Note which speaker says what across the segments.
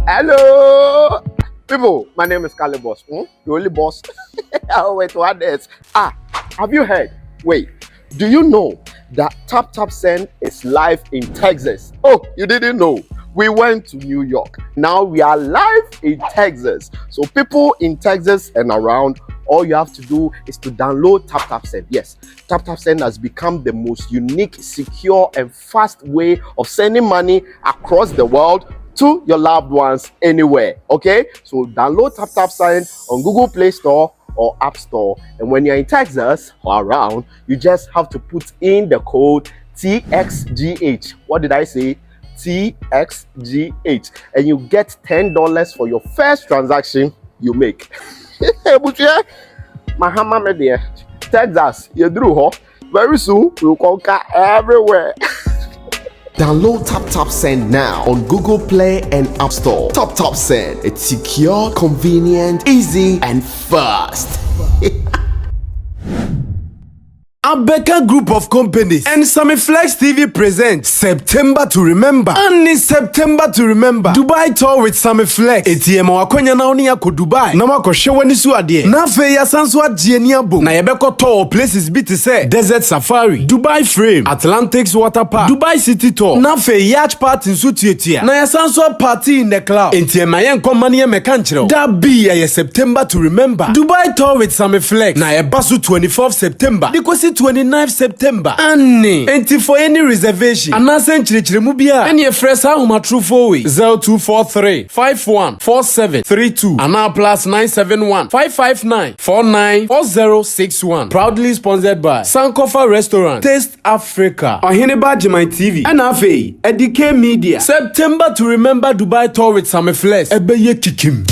Speaker 1: Hello, people. My name is Kali Boss. The only boss. Oh, wait, what else? Have you heard? Wait, do you know that Tap Tap Send is live in Texas? Oh, you didn't know? We went to New York. Now we are live in Texas. So people in Texas and around, all you have to do is to download Tap Tap Send. Yes, Tap Tap Send has become the most unique, secure, and fast way of sending money across the world to your loved ones anywhere. Okay, so download Tap Tap Send on Google Play Store or App Store, and when you're in Texas or around, you just have to put in the code TXGH. What did I say? TXGH, and you get $10 for your first transaction you make. Mahama media, Texas, you drew ho. Very soon we'll conquer everywhere. Download Tap Tap Send now on Google Play and App Store. Tap Tap Send. It's secure, convenient, easy, and fast.
Speaker 2: Abeka Group of Companies and Sammy Flex TV presents September to Remember. And in September to Remember, Dubai tour with Sammy Flex. ATM wakwenya na oni yako Dubai. Na wako shewani su adie. Na fe ya sansu adie ni abo. Na yebeko tour places biti se Desert Safari, Dubai Frame, Atlantics Water Park, Dubai City Tour. Na fe yacht party nsu tietia. Na ya sansu party in the cloud. ATM ayen komani ye mekanchiro. Da be ya September to Remember. Dubai tour with Sammy Flex. Na yebasu 24th September. Dikosi 29th September. Annie. Enti for any reservation. Anasen chirichirimu bia. Any fresa huma true for we. 0243 514732. Ana plus 971 559 494061. Proudly sponsored by Sankofa Restaurant, Taste Africa, Ohineba Jemai TV, NFA, Edike Media. September to Remember Dubai tour with Sammy Flex. Ebeye kikim.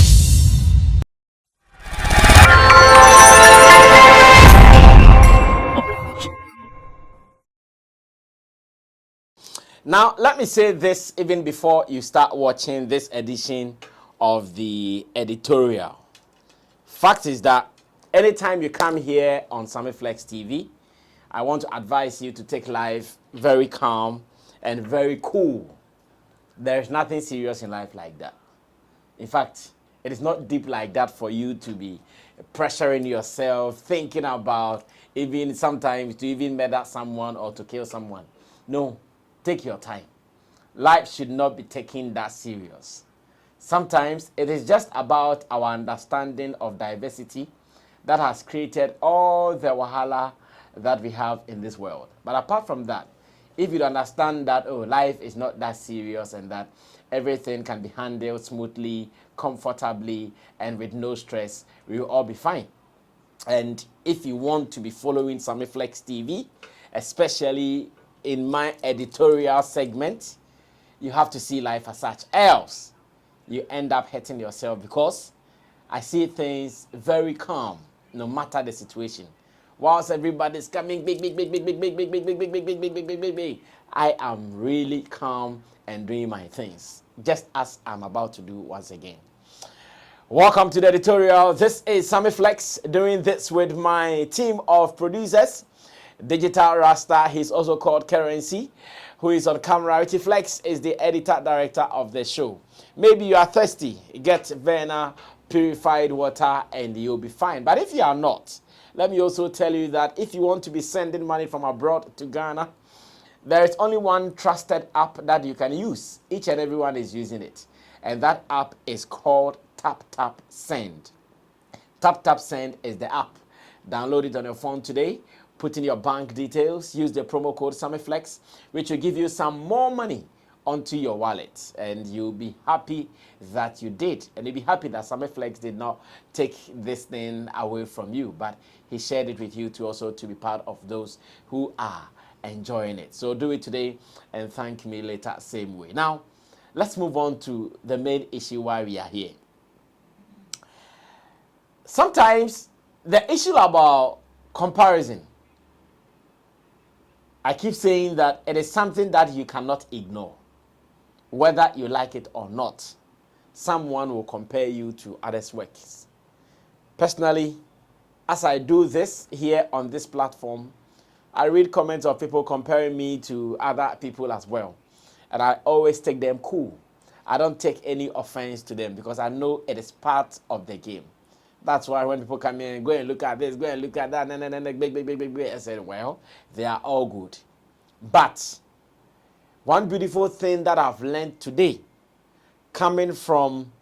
Speaker 3: Now, let me say this even before you start watching this edition of the editorial. Fact is that anytime you come here on Sammy Flex TV, I want to advise you to take life very calm and very cool. There's nothing serious in life like that. In fact, it is not deep like that for you to be pressuring yourself, thinking about even sometimes to even murder someone or to kill someone. No. Take your time. Life should not be taken that serious. Sometimes it is just about our understanding of diversity that has created all the wahala that we have in this world. But apart from that, if you understand that, life is not that serious and that everything can be handled smoothly, comfortably, and with no stress, we will all be fine. And if you want to be following Sammy Flex TV, especially in my editorial segment, you have to see life as such. Else, you end up hurting yourself because I see things very calm, no matter the situation. Whilst everybody's coming big, I am really calm and doing my things, just as I'm about to do once again. Welcome to the editorial. This is Sammy Flex doing this with my team of producers. Digital Rasta, he's also called Currency, who is on camera. Richie Flex is the editor-director of the show. Maybe you are thirsty, get Verna purified water and you'll be fine. But if you are not, let me also tell you that if you want to be sending money from abroad to Ghana, there is only one trusted app that you can use. Each and everyone is using it. And that app is called Tap Tap Send. Tap Tap Send is the app. Download it on your phone today. Put in your bank details, use the promo code SammyFlex, which will give you some more money onto your wallet. And you'll be happy that you did. And you'll be happy that SammyFlex did not take this thing away from you, but he shared it with you to also to be part of those who are enjoying it. So do it today and thank me later same way. Now, let's move on to the main issue why we are here. Sometimes the issue about comparison, I keep saying that it is something that you cannot ignore. Whether you like it or not, someone will compare you to others' works. Personally, as I do this here on this platform, I read comments of people comparing me to other people as well. And I always take them cool. I don't take any offense to them because I know it is part of the game. That's why when people come in and go and look at this, go and look at that, I said, well, they are all good. But one beautiful thing that I've learned today, coming from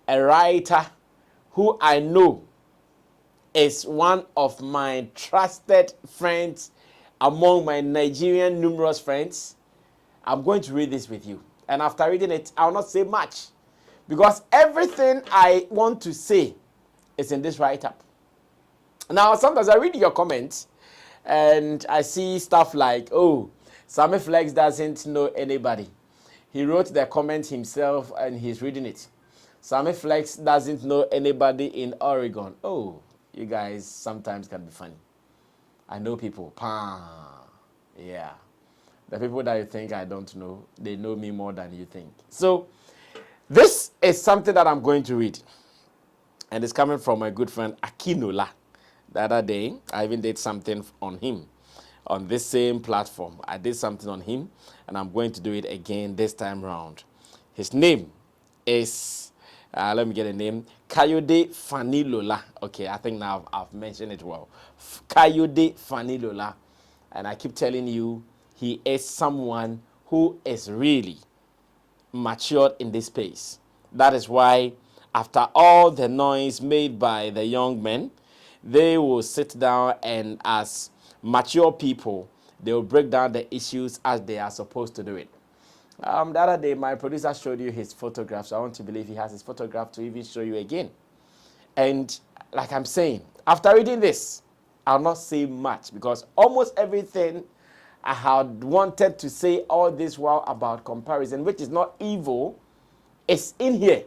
Speaker 3: a writer who I know is one of my trusted friends among my Nigerian numerous friends, I'm going to read this with you. And after reading it, I'll not say much, because everything I want to say is in this write-up. Now, sometimes I read your comments and I see stuff like, oh, Sammy Flex doesn't know anybody. He wrote the comment himself and he's reading it. Sammy Flex doesn't know anybody in Oregon. Oh, you guys sometimes can be funny. I know people. Yeah. The people that you think I don't know, they know me more than you think. So, this is something that I'm going to read. And it's coming from my good friend Akinola. The other day, I even did something on him on this same platform. I did something on him, and I'm going to do it again this time round. His name is, let me get a name, Kayode Fanilola. Okay, I think now I've mentioned it well. Kayode Fanilola. And I keep telling you, he is someone who is really matured in this space. That is why after all the noise made by the young men, they will sit down and as mature people, they will break down the issues as they are supposed to do it. The other day, my producer showed you his photograph, so I want to believe he has his photograph to even show you again. And like I'm saying, after reading this, I'll not say much because almost everything I had wanted to say all this while about comparison, which is not evil, is in here.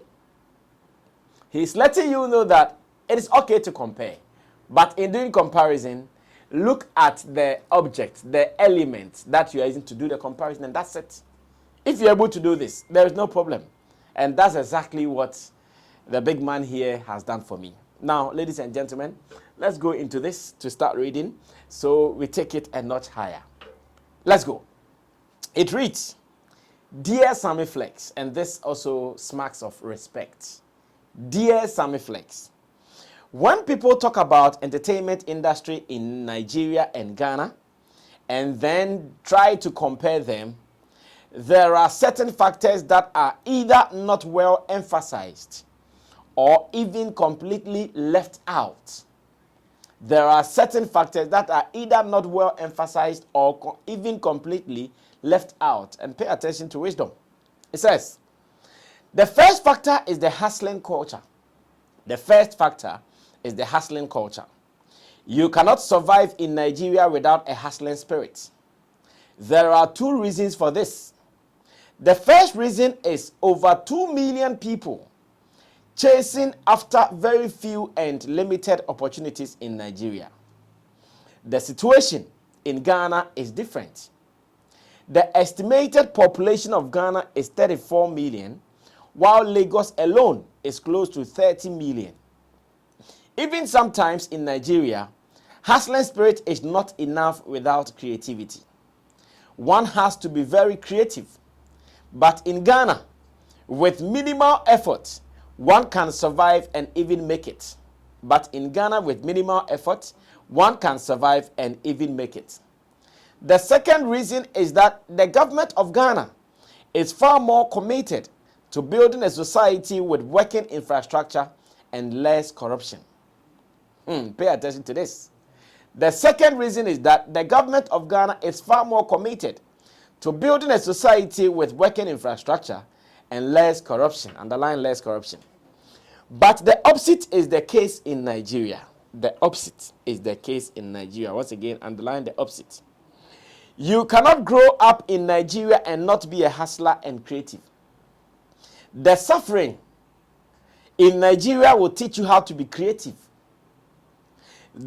Speaker 3: He's letting you know that it is okay to compare. But in doing comparison, look at the object, the element that you are using to do the comparison, and that's it. If you're able to do this, there is no problem. And that's exactly what the big man here has done for me. Now, ladies and gentlemen, let's go into this to start reading so we take it a notch higher. Let's go. It reads, Dear Sammy Flex, and this also smacks of respect. Dear Sammy Flex, when people talk about entertainment industry in Nigeria and Ghana, and then try to compare them, there are certain factors that are either not well emphasized or even completely left out. There are certain factors that are either not well emphasized or even completely left out. And pay attention to wisdom. It says, the first factor is the hustling culture. The first factor is the hustling culture. You cannot survive in Nigeria without a hustling spirit. There are two reasons for this. The first reason is over 2 million people chasing after very few and limited opportunities in Nigeria. The situation in Ghana is different. The estimated population of Ghana is 34 million, while Lagos alone is close to 30 million. Even sometimes in Nigeria, hustling spirit is not enough without creativity. One has to be very creative. But in Ghana, with minimal effort, one can survive and even make it. But in Ghana, with minimal effort, one can survive and even make it. The second reason is that the government of Ghana is far more committed to building a society with working infrastructure and less corruption. Pay attention to this. The second reason is that the government of Ghana is far more committed to building a society with working infrastructure and less corruption. Underline less corruption. But the opposite is the case in Nigeria. The opposite is the case in Nigeria. Once again, underline the opposite. You cannot grow up in Nigeria and not be a hustler and creative. The suffering in Nigeria will teach you how to be creative.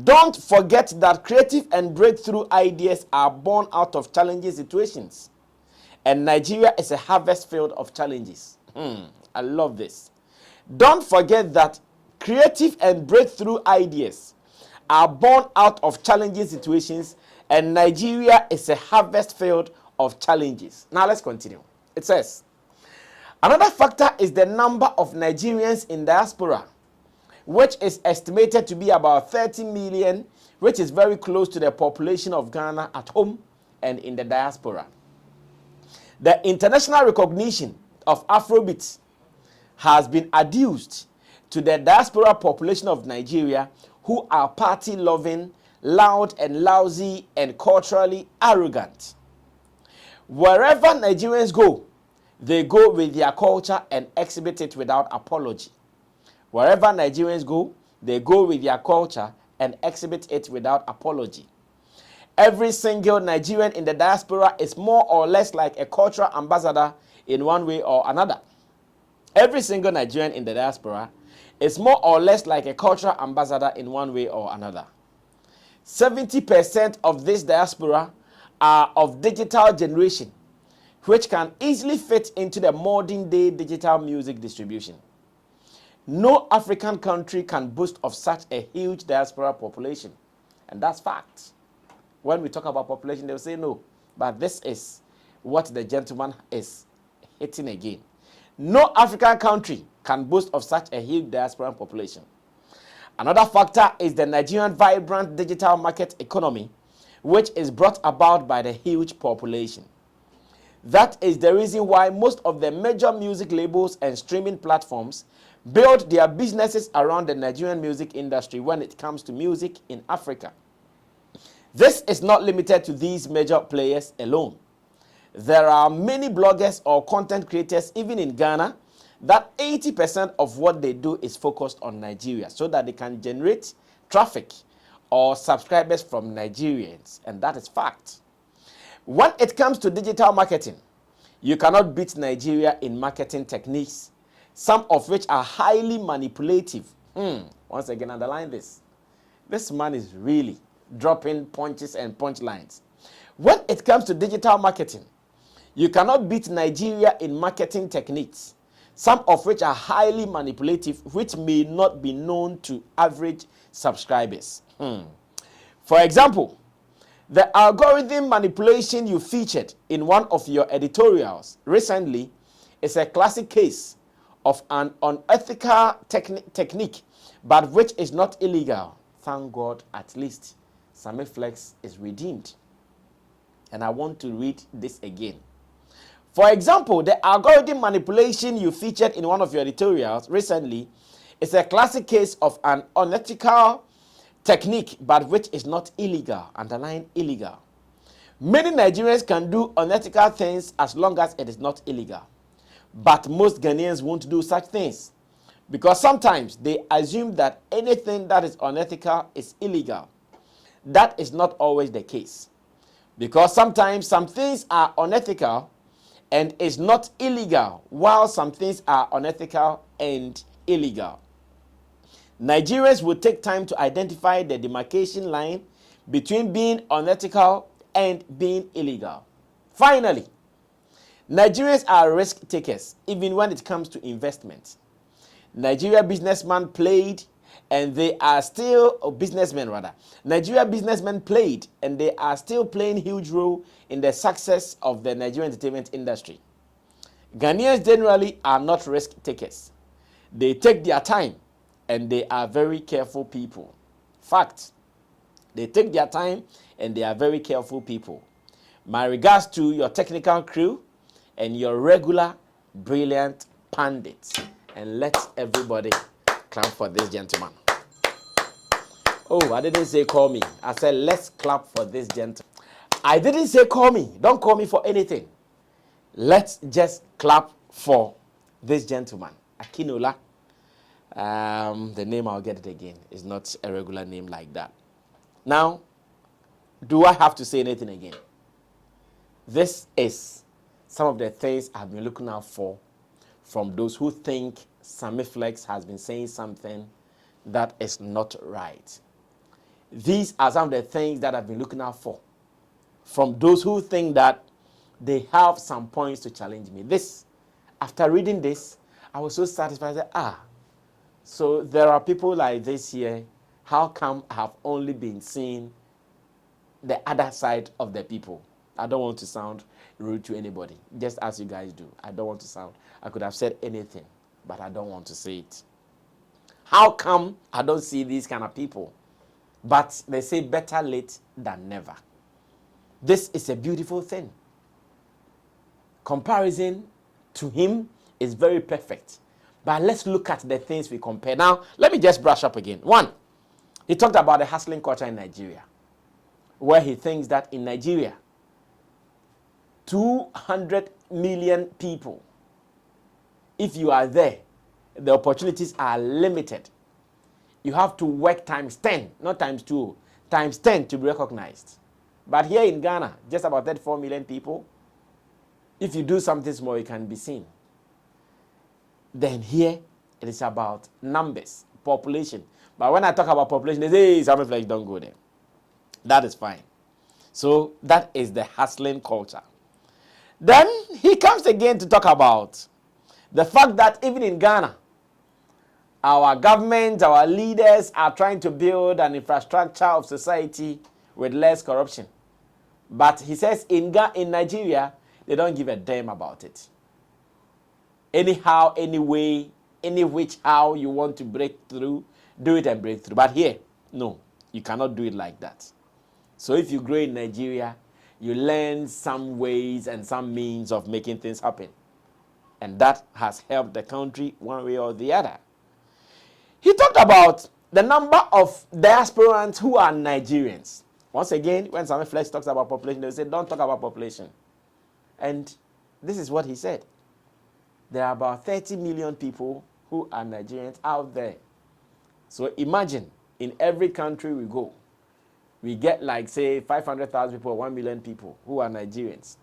Speaker 3: Don't forget that creative and breakthrough ideas are born out of challenging situations. And Nigeria is a harvest field of challenges. I love this. Don't forget that creative and breakthrough ideas are born out of challenging situations, and Nigeria is a harvest field of challenges. Now let's continue. It says, Another factor is the number of Nigerians in diaspora, which is estimated to be about 30 million, which is very close to the population of Ghana at home and in the diaspora. The international recognition of Afrobeat has been adduced to the diaspora population of Nigeria, who are party-loving, loud and lousy, and culturally arrogant. Wherever Nigerians go, they go with their culture and exhibit it without apology. Wherever Nigerians go, they go with their culture and exhibit it without apology. Every single Nigerian in the diaspora is more or less like a cultural ambassador in one way or another. Every single Nigerian in the diaspora is more or less like a cultural ambassador in one way or another. 70% of this diaspora are of digital generation, which can easily fit into the modern day digital music distribution. No African country can boast of such a huge diaspora population. And that's fact. When we talk about population, they'll say no. But this is what the gentleman is hitting again. No African country can boast of such a huge diaspora population. Another factor is the Nigerian vibrant digital market economy, which is brought about by the huge population. That is the reason why most of the major music labels and streaming platforms build their businesses around the Nigerian music industry when it comes to music in Africa. This is not limited to these major players alone. There are many bloggers or content creators, even in Ghana, that 80% of what they do is focused on Nigeria so that they can generate traffic or subscribers from Nigerians, and that is fact. When it comes to digital marketing, you cannot beat Nigeria in marketing techniques, some of which are highly manipulative. Once again, underline this. This man is really dropping punches and punchlines. When it comes to digital marketing, you cannot beat Nigeria in marketing techniques, some of which are highly manipulative, which may not be known to average subscribers. For example, the algorithm manipulation you featured in one of your editorials recently is a classic case of an unethical technique, but which is not illegal. Thank God, at least Sammy Flex is redeemed. And I want to read this again. For example, the algorithm manipulation you featured in one of your editorials recently is a classic case of an unethical technique, but which is not illegal. Underline illegal. Many Nigerians can do unethical things as long as it is not illegal. But most Ghanaians won't do such things because sometimes they assume that anything that is unethical is illegal. That is not always the case, because sometimes some things are unethical and is not illegal, while some things are unethical and illegal. Nigerians will take time to identify the demarcation line between being unethical and being illegal. Finally, Nigerians are risk takers even when it comes to investment. Nigeria businessmen played and they are still, Nigeria businessmen played and they are still playing huge role in the success of the Nigerian entertainment industry. Ghanaians generally are not risk takers. They take their time and they are very careful people. Fact, they take their time and they are very careful people. My regards to your technical crew and your regular brilliant pundits. And let everybody clap for this gentleman. Oh, I didn't say call me. I said let's clap for this gentleman. I didn't say call me. Don't call me for anything. Let's just clap for this gentleman. Akinola. The name, I'll get it again. It's not a regular name like that. Now, do I have to say anything again? This is some of the things I've been looking out for from those who think Sammy Flex has been saying something that is not right. These are some of the things that I've been looking out for from those who think that they have some points to challenge me. After reading this, I was so satisfied that, so there are people like this here. How come I have only been seeing the other side of the people? I don't want to sound rude to anybody, just as you guys do. I don't want to sound, I could have said anything, but I don't want to say it. How come I don't see these kind of people? But they say better late than never. This is a beautiful thing. Comparison to him is very perfect. But let's look at the things we compare. Now, let me just brush up again. One, he talked about the hustling culture in Nigeria, where he thinks that in Nigeria, 200 million people, if you are there, the opportunities are limited. You have to work times 10, not times 2, times 10 to be recognized. But here in Ghana, just about 34 million people, if you do something small, you can be seen. Then here, it is about numbers, population. But when I talk about population, they say, hey, Sammy Flex, don't go there. That is fine. So that is the hustling culture. Then he comes again to talk about the fact that even in Ghana, our government, our leaders are trying to build an infrastructure of society with less corruption. But he says in Nigeria, they don't give a damn about it. Anyhow, anyway, any which how you want to break through, do it and break through. But here, no, you cannot do it like that. So if you grow in Nigeria, you learn some ways and some means of making things happen. And that has helped the country one way or the other. He talked about the number of diasporans who are Nigerians. Once again, when Sammy Flex talks about population, they say, don't talk about population. And this is what he said. There are about 30 million people who are Nigerians out there. So imagine, in every country we go, we get like, say, 500,000 people, 1 million people who are Nigerians.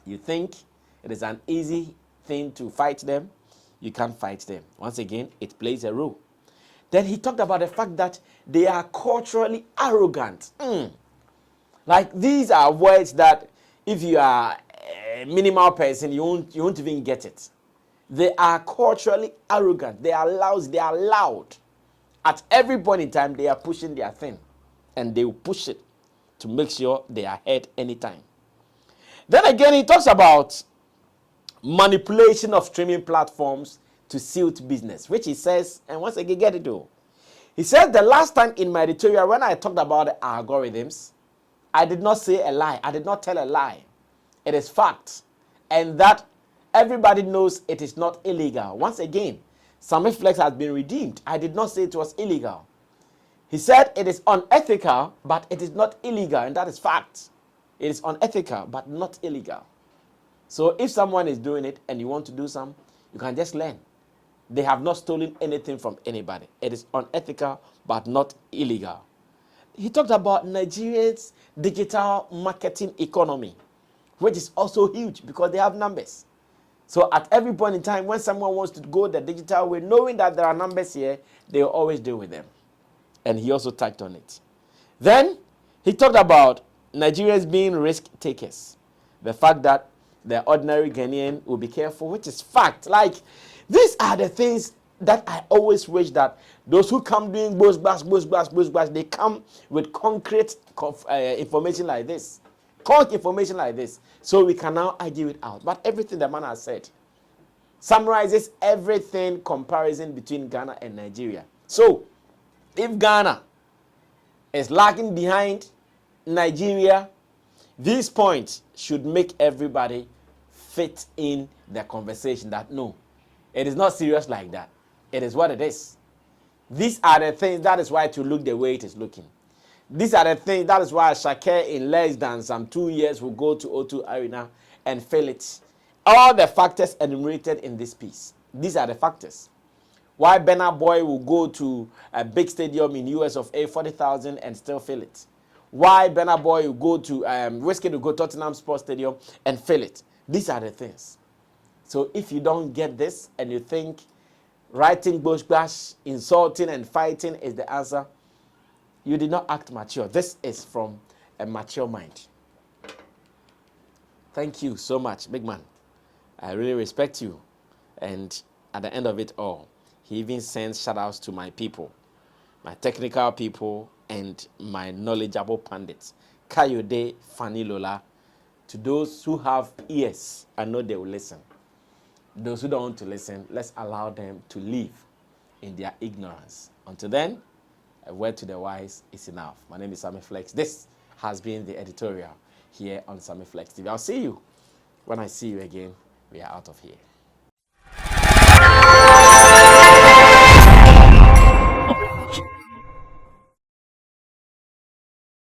Speaker 3: You think it is an easy thing to fight them? You can't fight them. Once again, it plays a role. Then he talked about the fact that they are culturally arrogant. Like, these are words that if you are a minimal person, you won't even get it. They are culturally arrogant. They are loud. They are loud. At every point in time, they are pushing their thing. And they will push it to make sure they are ahead anytime. Then again, he talks about manipulation of streaming platforms to suit business, which he says, and once again, get it though. He says the last time in my editorial, when I talked about the algorithms, I did not say a lie. I did not tell a lie. It is fact. And that everybody knows it is not illegal. Once again, Sammy Flex has been redeemed. I did not say it was illegal. He said it is unethical, but it is not illegal, and that is fact. It is unethical, but not illegal. So if someone is doing it and you want to do some, you can just learn. They have not stolen anything from anybody. It is unethical, but not illegal. He talked about Nigeria's digital marketing economy, which is also huge because they have numbers. So at every point in time, when someone wants to go the digital way, knowing that there are numbers here, they will always deal with them. And he also touched on it. Then he talked about Nigerians being risk takers. The fact that the ordinary Ghanaian will be careful, which is fact. Like, these are the things that I always wish that those who come doing boost bash, they come with concrete information like this. Concrete information like this. So we can now argue it out. But everything the man has said summarizes everything comparison between Ghana and Nigeria. So, if Ghana is lagging behind Nigeria, these points should make everybody fit in the conversation that no, it is not serious like that. It is what it is. These are the things, that is why to look the way it is looking. These are the things, that is why Shakir in less than some 2 years will go to O2 Arena and fill it. All the factors enumerated in this piece. These are the factors. Why Burna Boy will go to a big stadium in US of A, 40,000 and still fill it. Why Burna Boy will go to, Wizkid will go to Tottenham Sports Stadium and fill it. These are the things. So if you don't get this and you think writing bush bash, insulting and fighting is the answer, you did not act mature. This is from a mature mind. Thank you so much, big man. I really respect you. And at the end of it all, he even sends shout-outs to my people, my technical people, and my knowledgeable pundits. Kayode Fanilola, To those who have ears, I know they will listen. Those who don't want to listen, let's allow them to live in their ignorance. Until then, a word to the wise is enough. My name is Sammy Flex. This has been the editorial here on Sammy Flex TV. I'll see you when I see you again. We are out of here.